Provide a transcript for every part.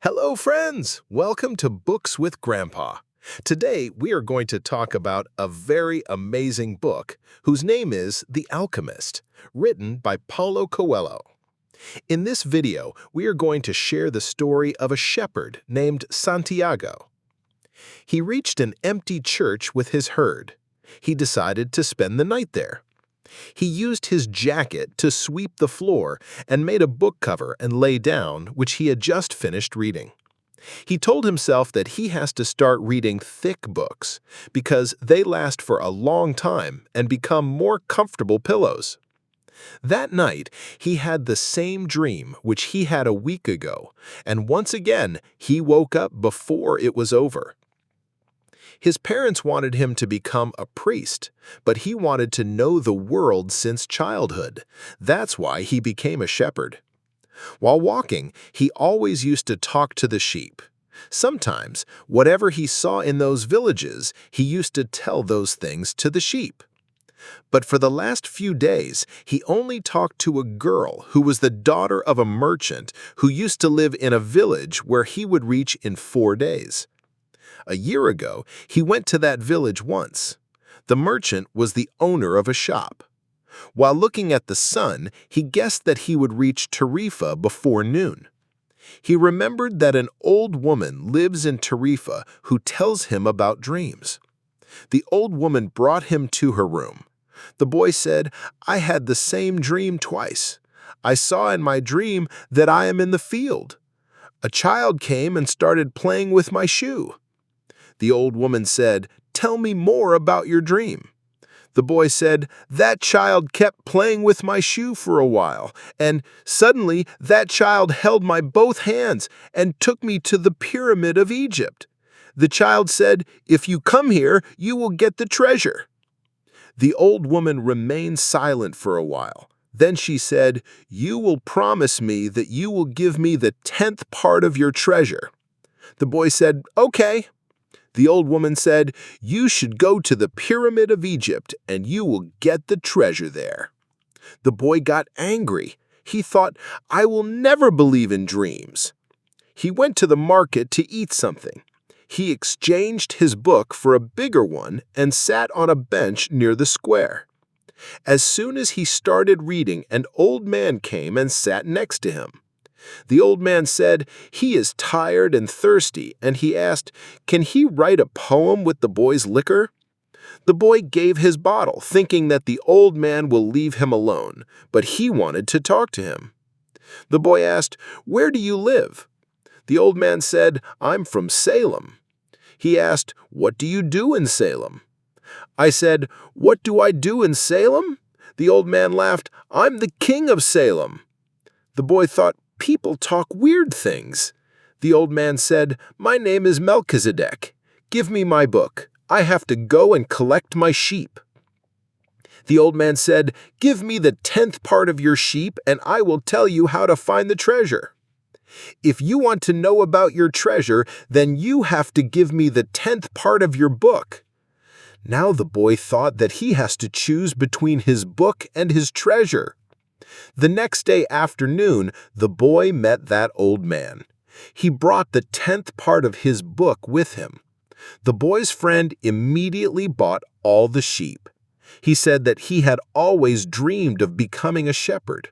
Hello, friends! Welcome to Books with Grandpa. Today, we are going to talk about a very amazing book whose name is The Alchemist, written by Paulo Coelho. In this video, we are going to share the story of a shepherd named Santiago. He reached an empty church with his herd. He decided to spend the night there. He used his jacket to sweep the floor and made a book cover and lay down, which he had just finished reading. He told himself that he has to start reading thick books because they last for a long time and become more comfortable pillows. That night, he had the same dream which he had a week ago, and once again, he woke up before it was over. His parents wanted him to become a priest, but he wanted to know the world since childhood. That's why he became a shepherd. While walking, he always used to talk to the sheep. Sometimes, whatever he saw in those villages, he used to tell those things to the sheep. But for the last few days, he only talked to a girl who was the daughter of a merchant who used to live in a village where he would reach in 4 days. A year ago, he went to that village once. The merchant was the owner of a shop. While looking at the sun, he guessed that he would reach Tarifa before noon. He remembered that an old woman lives in Tarifa who tells him about dreams. The old woman brought him to her room. The boy said, "I had the same dream twice. I saw in my dream that I am in the field. A child came and started playing with my shoe." The old woman said, "Tell me more about your dream." The boy said, "That child kept playing with my shoe for a while, and suddenly that child held my both hands and took me to the pyramid of Egypt. The child said, 'If you come here, you will get the treasure.'" The old woman remained silent for a while. Then she said, "You will promise me that you will give me the 10th part of your treasure." The boy said, "Okay." The old woman said, "You should go to the pyramid of Egypt and you will get the treasure there." The boy got angry. He thought, "I will never believe in dreams." He went to the market to eat something. He exchanged his book for a bigger one and sat on a bench near the square. As soon as he started reading, an old man came and sat next to him. The old man said he is tired and thirsty, and he asked, can he write a poem with the boy's liquor? The boy gave his bottle, thinking that the old man will leave him alone, but he wanted to talk to him. The boy asked, "Where do you live?" The old man said, "I'm from Salem." He asked, "What do you do in Salem?" I said, "What do I do in Salem?" The old man laughed, "I'm the king of Salem." The boy thought, "People talk weird things." The old man said, "My name is Melchizedek. Give me my book. I have to go and collect my sheep." The old man said, "Give me the 10th part of your sheep, and I will tell you how to find the treasure." "If you want to know about your treasure, then you have to give me the 10th part of your book." Now the boy thought that he has to choose between his book and his treasure. The next day afternoon, the boy met that old man. He brought the 10th part of his book with him. The boy's friend immediately bought all the sheep. He said that he had always dreamed of becoming a shepherd.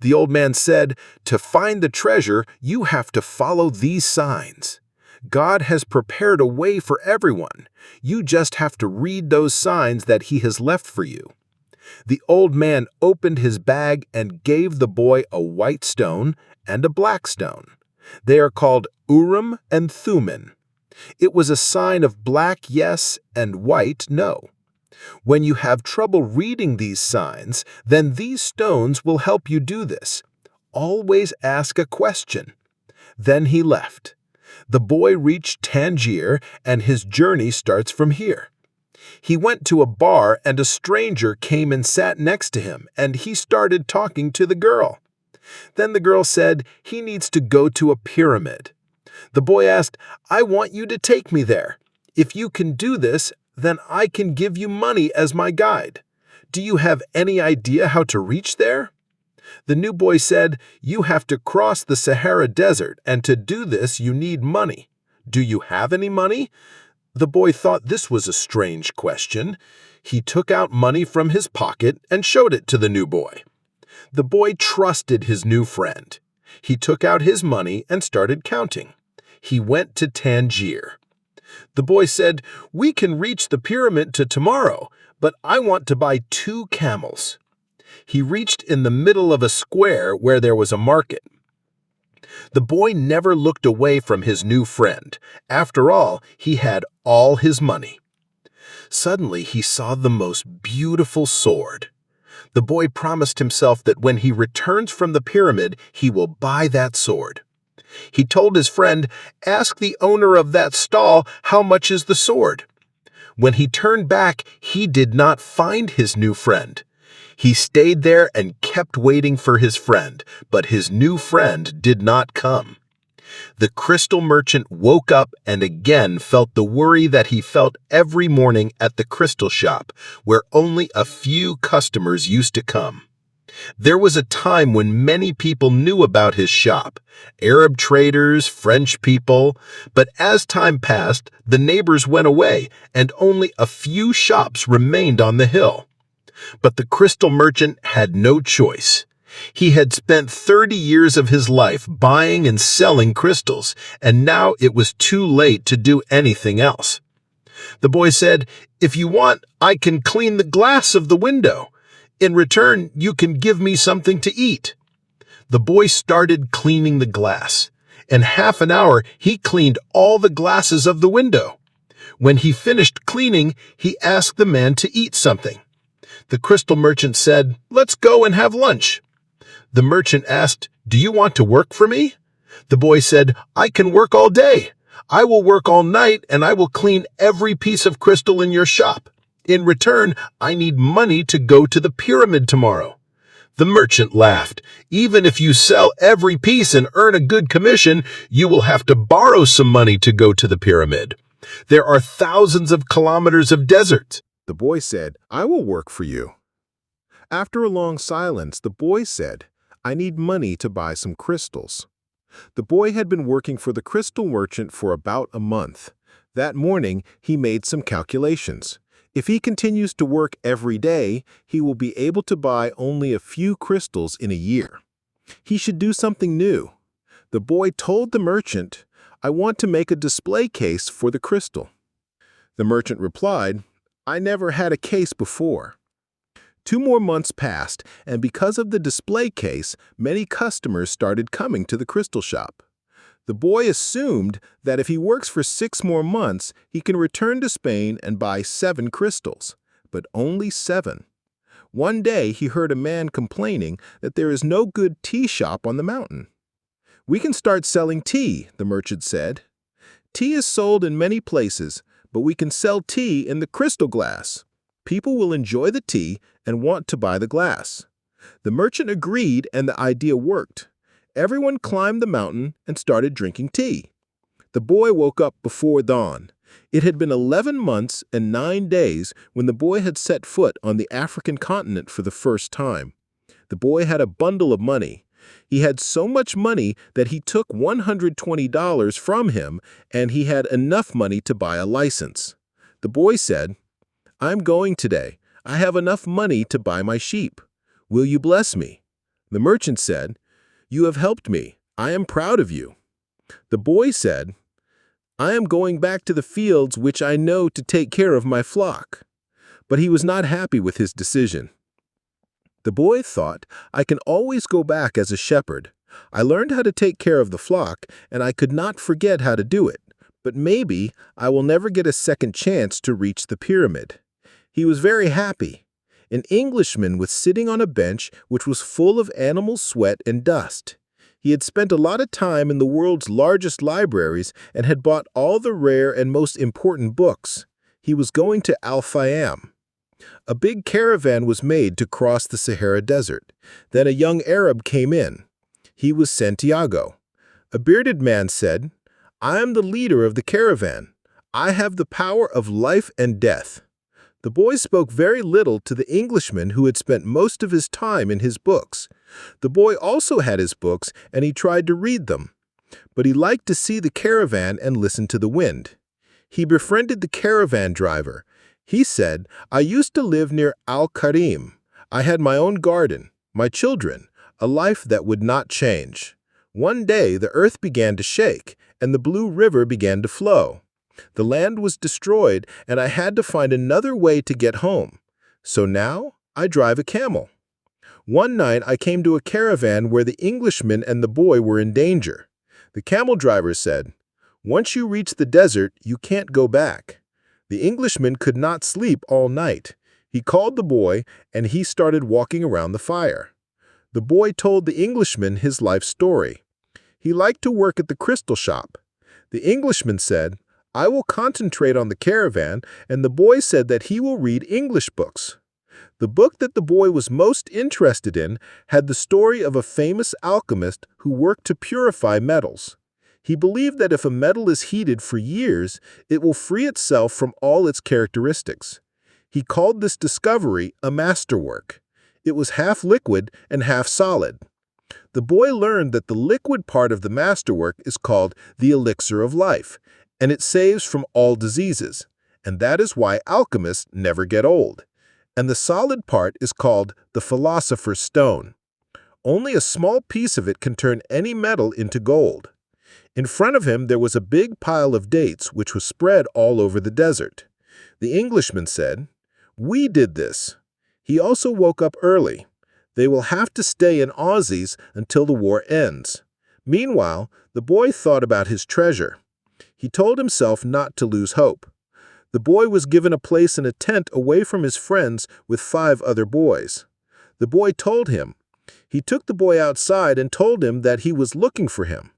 The old man said, "To find the treasure, you have to follow these signs. God has prepared a way for everyone. You just have to read those signs that He has left for you." The old man opened his bag and gave the boy a white stone and a black stone. They are called Urim and Thummim. It was a sign of black yes and white no. When you have trouble reading these signs, then these stones will help you do this. Always ask a question. Then he left. The boy reached Tangier, and his journey starts from here. He went to a bar, and a stranger came and sat next to him, and he started talking to the girl. Then the girl said he needs to go to a pyramid. The boy asked, "I want you to take me there. If you can do this, then I can give you money as my guide. Do you have any idea how to reach there?" The new boy said, "You have to cross the Sahara Desert, and to do this you need money. Do you have any money?" The boy thought this was a strange question. He took out money from his pocket and showed it to the new boy. The boy trusted his new friend. He took out his money and started counting. He went to Tangier. The boy said, "We can reach the pyramid tomorrow, but I want to buy 2 camels." He reached in the middle of a square where there was a market. The boy never looked away from his new friend. After all, he had all his money. Suddenly, he saw the most beautiful sword. The boy promised himself that when he returns from the pyramid, he will buy that sword. He told his friend, "Ask the owner of that stall how much is the sword." When he turned back, he did not find his new friend. He stayed there and kept waiting for his friend, but his new friend did not come. The crystal merchant woke up and again felt the worry that he felt every morning at the crystal shop, where only a few customers used to come. There was a time when many people knew about his shop, Arab traders, French people, but as time passed, the neighbors went away and only a few shops remained on the hill. But the crystal merchant had no choice. He had spent 30 years of his life buying and selling crystals, and now it was too late to do anything else. The boy said, "If you want, I can clean the glass of the window. In return, you can give me something to eat." The boy started cleaning the glass. In half an hour, he cleaned all the glasses of the window. When he finished cleaning, he asked the man to eat something. The crystal merchant said, "Let's go and have lunch." The merchant asked, "Do you want to work for me?" The boy said, "I can work all day. I will work all night and I will clean every piece of crystal in your shop. In return, I need money to go to the pyramid tomorrow." The merchant laughed. "Even if you sell every piece and earn a good commission, you will have to borrow some money to go to the pyramid. There are thousands of kilometers of desert." The boy said, "I will work for you." After a long silence, the boy said, "I need money to buy some crystals." The boy had been working for the crystal merchant for about a month. That morning, he made some calculations. If he continues to work every day, he will be able to buy only a few crystals in a year. He should do something new. The boy told the merchant, "I want to make a display case for the crystal." The merchant replied, "I never had a case before." 2 more months passed, and because of the display case, many customers started coming to the crystal shop. The boy assumed that if he works for 6 more months, he can return to Spain and buy 7 crystals, but only 7. One day, he heard a man complaining that there is no good tea shop on the mountain. "We can start selling tea," the merchant said. "Tea is sold in many places, but we can sell tea in the crystal glass. People will enjoy the tea and want to buy the glass." The merchant agreed and the idea worked. Everyone climbed the mountain and started drinking tea. The boy woke up before dawn. It had been 11 months and 9 days when the boy had set foot on the African continent for the first time. The boy had a bundle of money. He had so much money that he took $120 from him, and he had enough money to buy a license. The boy said, "I'm going today. I have enough money to buy my sheep. Will you bless me?" The merchant said, "You have helped me. I am proud of you." The boy said, "I am going back to the fields which I know to take care of my flock." But he was not happy with his decision. The boy thought, "I can always go back as a shepherd. I learned how to take care of the flock, and I could not forget how to do it. But maybe I will never get a second chance to reach the pyramid." He was very happy. An Englishman was sitting on a bench which was full of animal sweat and dust. He had spent a lot of time in the world's largest libraries and had bought all the rare and most important books. He was going to Al-Fayum. A big caravan was made to cross the Sahara Desert. Then a young Arab came in. He was Santiago. A bearded man said, "I am the leader of the caravan. I have the power of life and death." The boy spoke very little to the Englishman who had spent most of his time in his books. The boy also had his books, and he tried to read them. But he liked to see the caravan and listen to the wind. He befriended the caravan driver. He said, "I used to live near Al-Karim. I had my own garden, my children, a life that would not change. One day the earth began to shake, and the blue river began to flow. The land was destroyed, and I had to find another way to get home. So now I drive a camel." One night I came to a caravan where the Englishman and the boy were in danger. The camel driver said, "Once you reach the desert, you can't go back." The Englishman could not sleep all night. He called the boy, and he started walking around the fire. The boy told the Englishman his life story. He liked to work at the crystal shop. The Englishman said, "I will concentrate on the caravan," and the boy said that he will read English books. The book that the boy was most interested in had the story of a famous alchemist who worked to purify metals. He believed that if a metal is heated for years, it will free itself from all its characteristics. He called this discovery a masterwork. It was half liquid and half solid. The boy learned that the liquid part of the masterwork is called the elixir of life, and it saves from all diseases, and that is why alchemists never get old. And the solid part is called the philosopher's stone. Only a small piece of it can turn any metal into gold. In front of him there was a big pile of dates which was spread all over the desert. The Englishman said, "We did this." He also woke up early. They will have to stay in Aussies until the war ends. Meanwhile, the boy thought about his treasure. He told himself not to lose hope. The boy was given a place in a tent away from his friends with 5 other boys. The boy told him. He took the boy outside and told him that he was looking for him.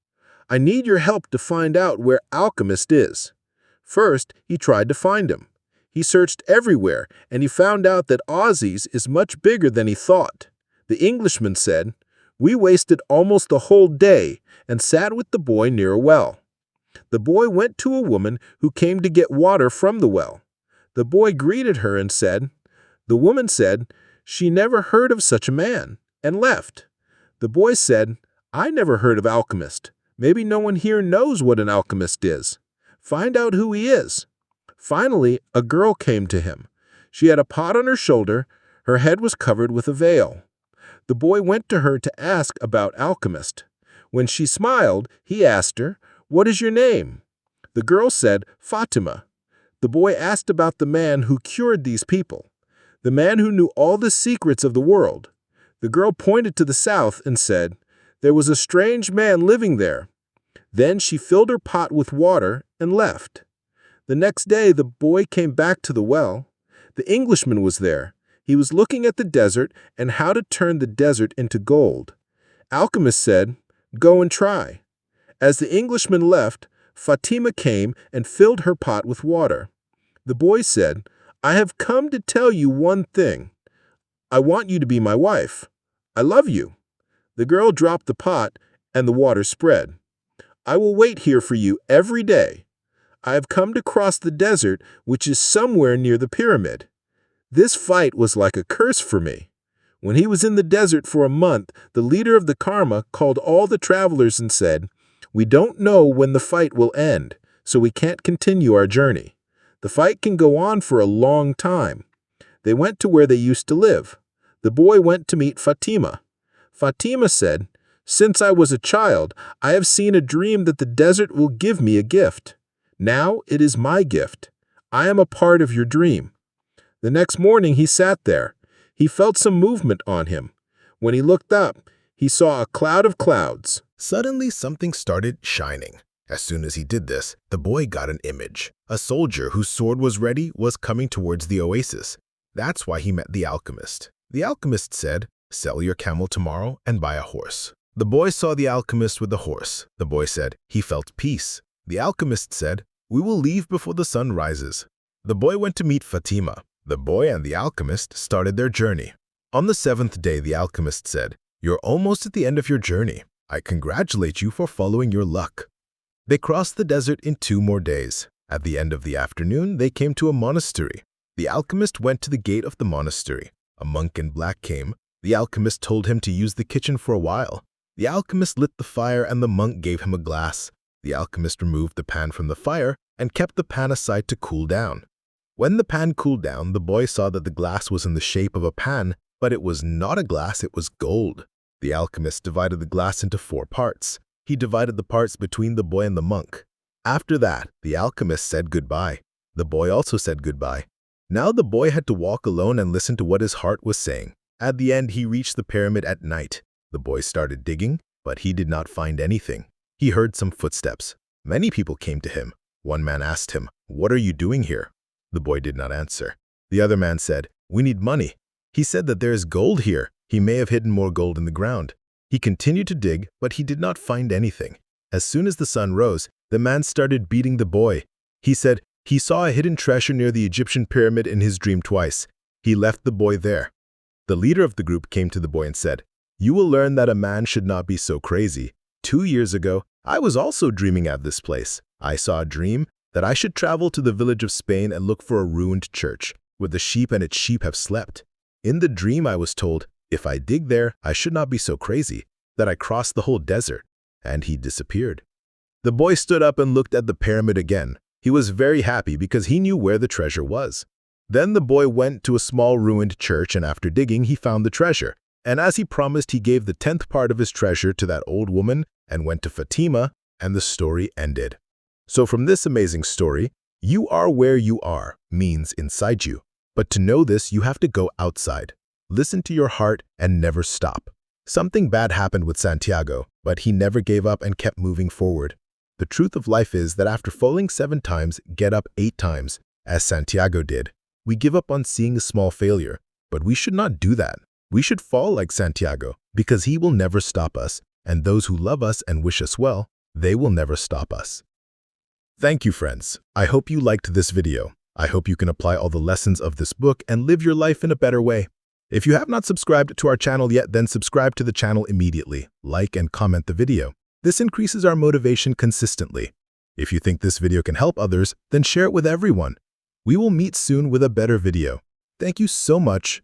"I need your help to find out where Alchemist is." First, he tried to find him. He searched everywhere, and he found out that Aussies is much bigger than he thought. The Englishman said, "We wasted almost the whole day and sat with the boy near a well." The boy went to a woman who came to get water from the well. The boy greeted her and said, The woman said she never heard of such a man, and left. The boy said, "I never heard of Alchemist. Maybe no one here knows what an alchemist is. Find out who he is." Finally, a girl came to him. She had a pot on her shoulder. Her head was covered with a veil. The boy went to her to ask about Alchemist. When she smiled, he asked her, "What is your name?" The girl said, "Fatima." The boy asked about the man who cured these people, the man who knew all the secrets of the world. The girl pointed to the south and said, "There was a strange man living there." Then she filled her pot with water and left. The next day, the boy came back to the well. The Englishman was there. He was looking at the desert and how to turn the desert into gold. Alchemist said, "Go and try." As the Englishman left, Fatima came and filled her pot with water. The boy said, "I have come to tell you one thing. I want you to be my wife. I love you." The girl dropped the pot, and the water spread. "I will wait here for you every day. I have come to cross the desert, which is somewhere near the pyramid." This fight was like a curse for me. When he was in the desert for a month, the leader of the Karma called all the travelers and said, "We don't know when the fight will end, so we can't continue our journey. The fight can go on for a long time." They went to where they used to live. The boy went to meet Fatima. Fatima said, "Since I was a child, I have seen a dream that the desert will give me a gift. Now it is my gift. I am a part of your dream." The next morning he sat there. He felt some movement on him. When he looked up, he saw a cloud of clouds. Suddenly something started shining. As soon as he did this, the boy got an image. A soldier whose sword was ready was coming towards the oasis. That's why he met the alchemist. The alchemist said, "Sell your camel tomorrow and buy a horse." The boy saw the alchemist with the horse. The boy said he felt peace. The alchemist said, "We will leave before the sun rises." The boy went to meet Fatima. The boy and the alchemist started their journey. On the 7th day, the alchemist said, "You're almost at the end of your journey. I congratulate you for following your luck." They crossed the desert in 2 more days. At the end of the afternoon, they came to a monastery. The alchemist went to the gate of the monastery. A monk in black came. The alchemist told him to use the kitchen for a while. The alchemist lit the fire and the monk gave him a glass. The alchemist removed the pan from the fire and kept the pan aside to cool down. When the pan cooled down, the boy saw that the glass was in the shape of a pan, but it was not a glass, it was gold. The alchemist divided the glass into 4 parts. He divided the parts between the boy and the monk. After that, the alchemist said goodbye. The boy also said goodbye. Now the boy had to walk alone and listen to what his heart was saying. At the end, he reached the pyramid at night. The boy started digging, but he did not find anything. He heard some footsteps. Many people came to him. One man asked him, "What are you doing here?" The boy did not answer. The other man said, "We need money." He said that there is gold here. He may have hidden more gold in the ground. He continued to dig, but he did not find anything. As soon as the sun rose, the man started beating the boy. He said he saw a hidden treasure near the Egyptian pyramid in his dream twice. He left the boy there. The leader of the group came to the boy and said, "You will learn that a man should not be so crazy. 2 years ago, I was also dreaming at this place. I saw a dream that I should travel to the village of Spain and look for a ruined church, where the sheep and its sheep have slept. In the dream, I was told, if I dig there, I should not be so crazy, that I crossed the whole desert." And he disappeared. The boy stood up and looked at the pyramid again. He was very happy because he knew where the treasure was. Then the boy went to a small ruined church, and after digging, he found the treasure. And as he promised, he gave the 10th part of his treasure to that old woman and went to Fatima, and the story ended. So from this amazing story, you are where you are means inside you. But to know this, you have to go outside. Listen to your heart and never stop. Something bad happened with Santiago, but he never gave up and kept moving forward. The truth of life is that after falling 7 times, get up 8 times, as Santiago did. We give up on seeing a small failure, but we should not do that. We should fall like Santiago, because he will never stop us, and those who love us and wish us well, they will never stop us. Thank you, friends. I hope you liked this video. I hope you can apply all the lessons of this book and live your life in a better way. If you have not subscribed to our channel yet, then subscribe to the channel immediately. Like and comment the video. This increases our motivation consistently. If you think this video can help others, then share it with everyone. We will meet soon with a better video. Thank you so much,